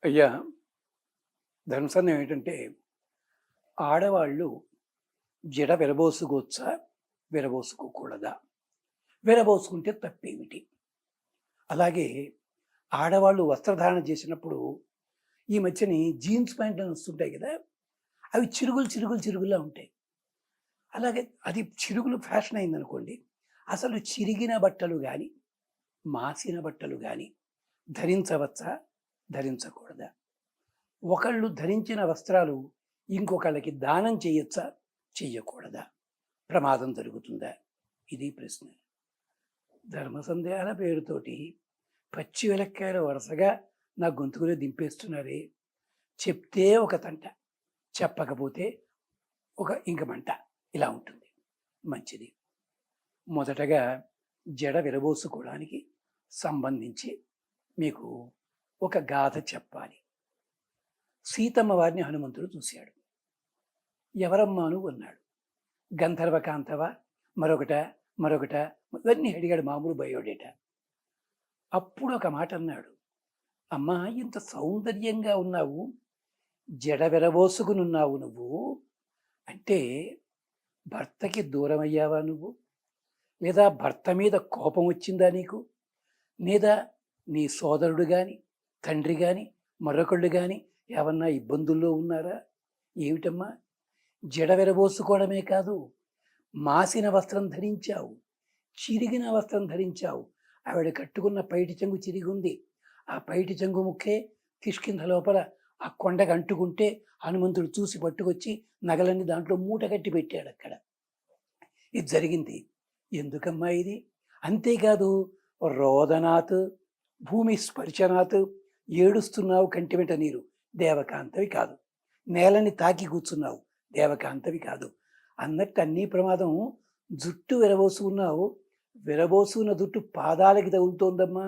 అయ్యా, ధర్మసందేహం ఏంటంటే, ఆడవాళ్ళు జడ విరబోసుకోవచ్చా? విరబోసుకోకూడదా? విరబోసుకుంటే తప్పేమిటి? అలాగే ఆడవాళ్ళు వస్త్రధారణ చేసినప్పుడు ఈ మధ్యని జీన్స్ ప్యాంట్లు వస్తుంటాయి కదా! అవి చిరుగుల్లా ఉంటాయి. అలాగే అది చిరుగులు ఫ్యాషన్ అయిందనుకోండి. అసలు చిరిగిన బట్టలు గాని, మాసిన బట్టలు గాని ధరించవచ్చా? ధరించకూడదా? ఒకళ్ళు ధరించిన వస్త్రాలు ఇంకొకళ్ళకి దానం చేయొచ్చా? చెయ్యకూడదా? ప్రమాదం జరుగుతుందా? ఇది ప్రశ్న. ధర్మ సందేహాల పేరుతోటి పచ్చి వెలక్కాయలు వరుసగా నా గొంతుకులో దింపేస్తున్నారే. చెప్తే ఒక తంట, చెప్పకపోతే ఇంక మంట. ఇలా ఉంటుంది. మంచిది. మొదటగా జడ విరబోసుకోవడానికి సంబంధించి మీకు ఒక గాథ చెప్పాలి. సీతమ్మ వారిని హనుమంతుడు చూశాడు. ఎవరమ్మా నువ్వు అన్నాడు. గంధర్వకాంతవా, మరొకట ఇవన్నీ అడిగాడు. మామూలు బయోడేటా. అప్పుడు ఒక మాట అన్నాడు. అమ్మా, ఇంత సౌందర్యంగా ఉన్నావు, జడ విరబోసుకునున్నావు నువ్వు అంటే భర్తకి దూరం అయ్యావా నువ్వు? లేదా భర్త మీద కోపం వచ్చిందా నీకు? లేదా నీ సోదరుడు కానీ, తండ్రి కానీ, మరొకళ్ళు కానీ ఏమన్నా ఇబ్బందుల్లో ఉన్నారా? ఏమిటమ్మా, జడ విరబోసుకోవడమే కాదు, మాసిన వస్త్రం ధరించావు, చిరిగిన వస్త్రం ధరించావు. ఆవిడ కట్టుకున్న పైటి చెంగు చిరిగి ఉంది. ఆ పైటి చెంగు ముక్కే కిష్కింధ లోపల ఆ కొండకు అంటుకుంటే హనుమంతుడు చూసి పట్టుకొచ్చి నగలన్నీ దాంట్లో మూట కట్టి పెట్టాడు. అక్కడ ఇది జరిగింది. ఎందుకమ్మా ఇది? అంతేకాదు, రోదనాత్ భూమి స్పర్శనాత్, ఏడుస్తున్నావు కంటి వెంట నీరు, దేవకాంతవి కాదు. నేలని తాకి కూర్చున్నావు, దేవకాంతవి కాదు అన్నట్టు అన్నీ ప్రమాదం. జుట్టు విరబోసుకున్నావు, విరబోసుకున్న జుట్టు పాదాలకి తగులుతోందమ్మా.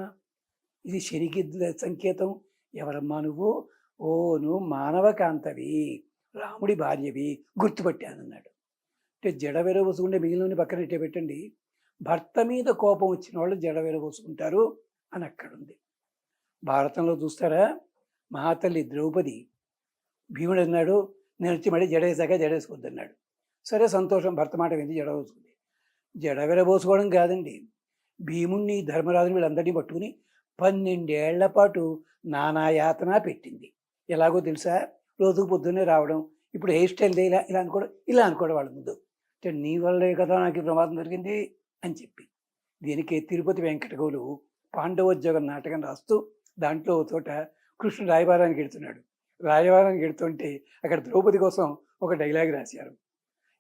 ఇది శనికి సంకేతం. ఎవరమ్మా నువ్వు? ఓ, నువ్వు మానవకాంతవి, రాముడి భార్యవి, గుర్తుపట్టానన్నాడు. అంటే జడ విరబోసుకుంటే మిగిలిన పక్కన ఇట్టే పెట్టండి. భర్త మీద కోపం వచ్చిన వాళ్ళు జడ విరబోసుకుంటారు అని అక్కడుంది. భారతంలో చూస్తారా, మహాతల్లి ద్రౌపది భీముడు అన్నాడు, నేను వచ్చి మళ్ళీ జడేసాక జడేసుకోవద్దన్నాడు. సరే సంతోషం, భర్త మాట వింది జడ వేసుకుంది. జడ విరబోసుకోవడం కాదండి, భీముణ్ణి ధర్మరాజుని వీళ్ళందరినీ పట్టుకుని 12 ఏళ్ల పాటు నానా యాతన పెట్టింది. ఎలాగో తెలుసా? రోజుకు పొద్దున్నే రావడం, ఇప్పుడు హెయిర్ స్టైల్ ఇలా అనుకోవడం వాళ్ళ ముందు. అంటే నీ వల్లే కదా నాకు ఈ ప్రమాదం జరిగింది అని చెప్పి. దీనికి తిరుపతి వెంకటగౌలు పాండవోద్యోగం నాటకం రాస్తూ దాంట్లో చోట కృష్ణుడు రాయబారానికి ఎడుతున్నాడు. రాయబారానికి ఎడుతుంటే అక్కడ ద్రౌపది కోసం ఒక డైలాగ్ రాశారు.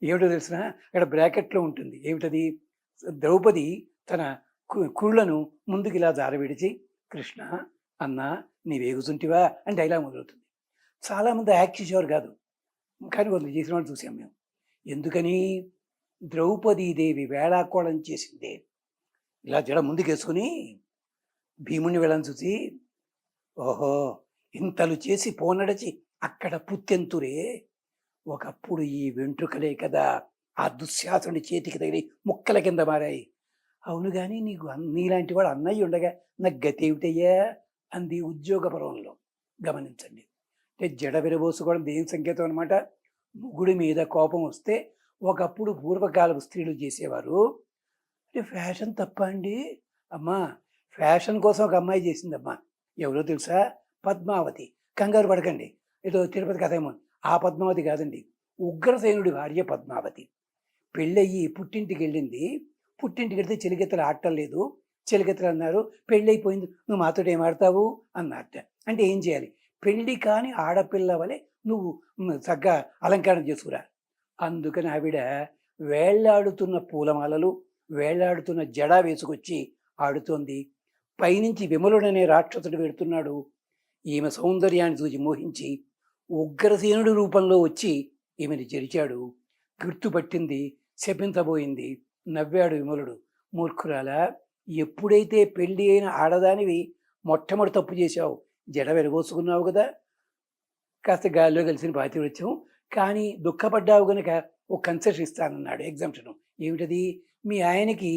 ఏమిటో తెలిసిన, అక్కడ బ్రాకెట్లో ఉంటుంది. ఏమిటది? ద్రౌపది తన కుళ్ళను ముందుకు ఇలా జారవిడిచి, కృష్ణ అన్నా నీవేగుతుంటివా అని డైలాగ్ మొదలవుతుంది. చాలామంది యాక్ట్ చేసేవారు కాదు, కానీ వాళ్ళు చేసిన వాళ్ళు చూసాం మేము. ఎందుకని? ద్రౌపదీదేవి వేళాకోళం చేసిందే. ఇలా జడ ముందుకేసుకుని భీముని వెళ్ళని చూసి, ఓహో ఇంతలు చేసి పోనడచి అక్కడ పుత్తెంతురే, ఒకప్పుడు ఈ వెంట్రుకలే కదా ఆ దుశ్శాసుని చేతికి తగిలి ముక్కల కింద మారాయి. అవును కానీ నీకు నీలాంటి వాడు అన్నయ్య ఉండగా నాకు గతి ఏమిటయ్యా అంది ఉద్యోగపరంలో. గమనించండి. అంటే జడ విరబోసుకోవడం దేని సంకేతం అనమాట? మొగుడి మీద కోపం వస్తే ఒకప్పుడు పూర్వకాలపు స్త్రీలు చేసేవారు. అంటే ఫ్యాషన్ తప్ప అండి? అమ్మా, ఫ్యాషన్ కోసం ఒక అమ్మాయి చేసిందమ్మా. ఎవరో తెలుసా? పద్మావతి. కంగారు పడకండి, ఏదో తిరుపతి కథ ఏమో. ఆ పద్మావతి కాదండి, ఉగ్రసేనుడి భార్య పద్మావతి. పెళ్ళయ్యి పుట్టింటికి వెళ్ళింది. పుట్టింటికి వెళ్తే చెలికెత్తలు ఆడటం లేదు. చెలికెత్తలు అన్నారు, పెళ్ళైపోయింది, నువ్వు మాతో ఏం ఆడతావు అన్నట్ట. అంటే ఏం చేయాలి? పెళ్ళి కాని ఆడపిల్ల వలె నువ్వు చక్కగా అలంకరణ చేసుకురా. అందుకని ఆవిడ వేళ్లాడుతున్న పూలమాలలు, వేళ్లాడుతున్న జడ వేసుకొచ్చి ఆడుతోంది. పైనుంచి విమలుడనే రాక్షసుడు వెడుతున్నాడు. ఈమె సౌందర్యాన్ని చూసి మోహించి ఉగ్రసేనుడి రూపంలో వచ్చి ఈమెని జరిచాడు. గుర్తుపట్టింది, శపించబోయింది. నవ్వాడు విమలుడు. మూర్ఖురాలా, ఎప్పుడైతే పెళ్ళి అయిన ఆడదానివి మొట్టమొదటి తప్పు చేశావు, జడ వెరబోసుకున్నావు కదా, కాస్త గాలిలో కలిసిన పాతివృత్యం, కానీ దుఃఖపడ్డావు కనుక ఒక కన్సెషన్ ఇస్తానన్నాడు, ఎగ్జామ్షను. ఏమిటది? మీ ఆయనకి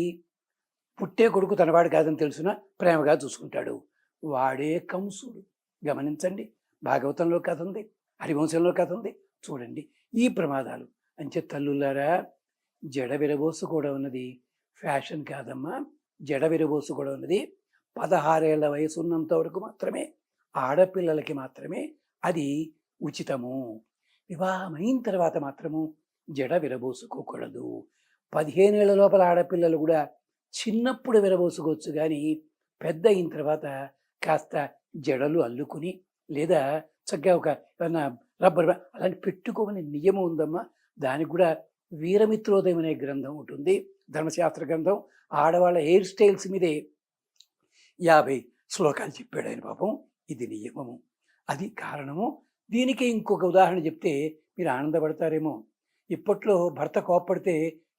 పుట్టే కొడుకు తనవాడు కాదని తెలుసున ప్రేమగా చూసుకుంటాడు. వాడే కంసుడు. గమనించండి, భాగవతంలో కథ ఉంది, హరివంశంలో కథ ఉంది. చూడండి ఈ ప్రమాదాలు. అంచే తల్లులారా, జడ విరబోసుకోవడం ఉన్నది ఫ్యాషన్ కాదమ్మా. జడ విరబోసుకోవడం ఉన్నది 16 ఏళ్ల వయసు ఉన్నంత వరకు మాత్రమే, ఆడపిల్లలకి మాత్రమే అది ఉచితము. వివాహమైన తర్వాత మాత్రము జడ విరబోసుకోకూడదు. 15 ఏళ్ల లోపల ఆడపిల్లలు కూడా చిన్నప్పుడు విరబోసుకోవచ్చు, కానీ పెద్ద అయిన తర్వాత కాస్త జడలు అల్లుకుని లేదా చక్కగా ఒక ఏమన్నా రబ్బర్ అలాంటి పెట్టుకోమని నియమం ఉందమ్మా. దానికి కూడా వీరమిత్రోదయం అనే గ్రంథం ఉంటుంది, ధర్మశాస్త్ర గ్రంథం. ఆడవాళ్ళ హెయిర్ స్టైల్స్ మీదే 50 శ్లోకాలు చెప్పాడు ఆయన పాపం. ఇది నియమము, అది కారణము. దీనికి ఇంకొక ఉదాహరణ చెప్తే మీరు ఆనందపడతారేమో. ఇప్పట్లో భర్త కోప్పడితే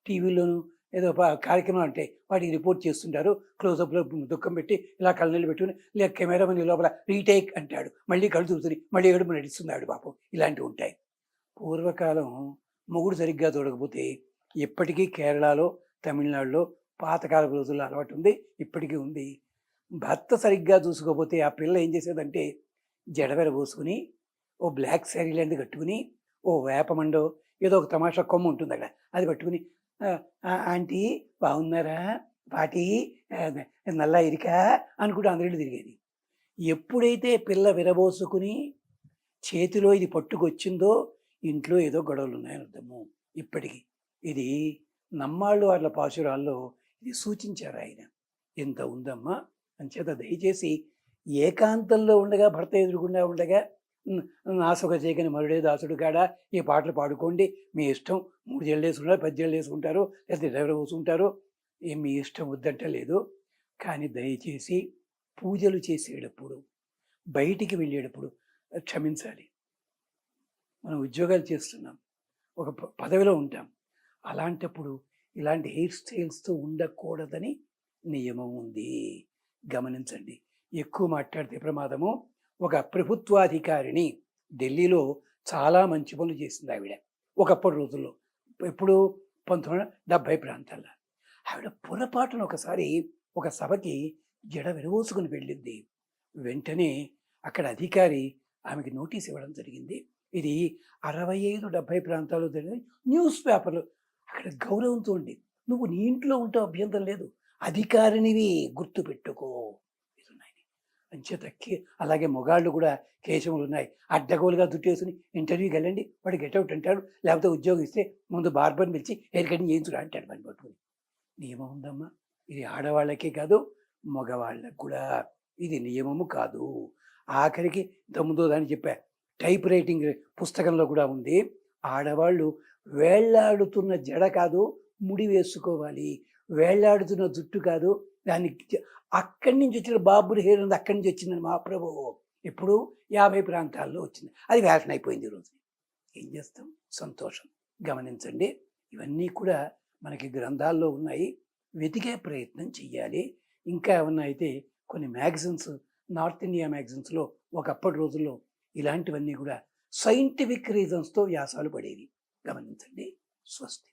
టీవీలోను ఏదో కార్యక్రమం అంటే వాటికి రిపోర్ట్ చేస్తుంటారు. క్లోజప్లో దుఃఖం పెట్టి ఇలా కళ్ళనీళ్ళు పెట్టుకుని లేక కెమెరామెన్ లోపల రీటేక్ అంటాడు, మళ్ళీ కళ్ళు చూస్తుంది, మళ్ళీ ఏడుపు నడుస్తున్నాడు పాపం. ఇలాంటివి ఉంటాయి. పూర్వకాలం మొగుడు సరిగ్గా చూడకపోతే ఇప్పటికీ కేరళలో, తమిళనాడులో పాతకాల రోజుల్లో అలవాటు ఉంది, ఇప్పటికీ ఉంది. భర్త సరిగ్గా చూసుకోకపోతే ఆ పిల్ల ఏం చేసేదంటే జడవెర పోసుకుని ఓ బ్లాక్ శారీ లాంటిది కట్టుకుని, ఓ వేపమండో ఏదో ఒక తమాషా కొమ్మ ఉంటుంది అక్కడ, అది పట్టుకుని ఆంటీ బాగున్నారా, పాటి నల్లా ఇరికా అనుకుంటూ అందరిలో తిరిగేది. ఎప్పుడైతే పిల్ల విరబోసుకుని చేతిలో ఇది పట్టుకొచ్చిందో ఇంట్లో ఏదో గొడవలు ఉన్నాయని అర్థము. ఇప్పటికీ ఇది నమ్మాళ్ళు వాళ్ళ పాశురాల్లో ఇది సూచించారు ఆయన. ఎంత ఉందమ్మా. అంచేత దయచేసి ఏకాంతంలో ఉండగా, భర్త ఎదురుకుండా ఉండగా నాసుక చేయకని మరుడే దాసుడు కాడ ఈ పాటలు పాడుకోండి, మీ ఇష్టం. 3 జళ్ళు వేసుకుంటారు, 10 జళ్ళు వేసుకుంటారు, లేకపోతే డ్రైవర్ పోసుకుంటారు, ఏం మీ ఇష్టం, వద్దంటలేదు. కానీ దయచేసి పూజలు చేసేటప్పుడు, బయటికి వెళ్ళేటప్పుడు క్షమించాలి. మనం ఉద్యోగాలు చేస్తున్నాం, ఒక పదవిలో ఉంటాం, అలాంటప్పుడు ఇలాంటి హెయిర్ స్టైల్స్తో ఉండకూడదని నియమం ఉంది, గమనించండి. ఎక్కువ మాట్లాడితే ప్రమాదము. ఒక ప్రభుత్వాధికారిని ఢిల్లీలో చాలా మంచి పనులు చేసింది ఆవిడ ఒకప్పటి రోజుల్లో. ఎప్పుడు 1970 ప్రాంతాల్లో. ఆవిడ పొరపాటున ఒకసారి ఒక సభకి జడ విరవోసుకుని వెళ్ళింది. వెంటనే అక్కడ అధికారి ఆమెకి నోటీస్ ఇవ్వడం జరిగింది. ఇది 65-70 ప్రాంతాల్లో జరిగింది. న్యూస్ పేపర్లు. అక్కడ గౌరవంతో ఉండి, నువ్వు నీ ఇంట్లో ఉంటే అభ్యంతరం లేదు, అధికారినివి, గుర్తుపెట్టుకో. అంచేతక్కి అలాగే మొగాళ్ళు కూడా కేశములు ఉన్నాయి. అడ్డగోలుగా దుట్టేసుకుని ఇంటర్వ్యూకి వెళ్ళండి, వాడు గెట్అవుట్ అంటాడు. లేకపోతే ఉద్యోగం ఇస్తే ముందు బార్బర్ని పిలిచి హెయిర్ కటింగ్ చేయించురా అంటాడు పని పట్టుకుని. నియమం ఉందమ్మా. ఇది ఆడవాళ్ళకే కాదు, మగవాళ్ళకు కూడా ఇది నియమము కాదు. ఆఖరికి దమ్ముదో దాన్ని చెప్పా, టైప్ రైటింగ్ పుస్తకంలో కూడా ఉంది. ఆడవాళ్ళు వేళ్లాడుతున్న జడ కాదు, ముడి వేసుకోవాలి. వేళ్లాడుతున్న జుట్టు కాదు, దాన్ని అక్కడి నుంచి వచ్చిన బాబుని హెయిర్ ఉంది, అక్కడి నుంచి వచ్చిందని మహాప్రభు. ఇప్పుడు 50 ప్రాంతాల్లో వచ్చింది, అది ఫ్యాషన్ అయిపోయింది ఈరోజు. ఏం చేస్తాం, సంతోషం. గమనించండి, ఇవన్నీ కూడా మనకి గ్రంథాల్లో ఉన్నాయి, వెతికే ప్రయత్నం చెయ్యాలి. ఇంకా ఏమన్నా అయితే కొన్ని మ్యాగజైన్స్, నార్త్ ఇండియా మ్యాగజైన్స్లో ఒకప్పటి రోజుల్లో ఇలాంటివన్నీ కూడా సైంటిఫిక్ రీజన్స్తో వ్యాసాలు పడేవి. గమనించండి. స్వస్తి.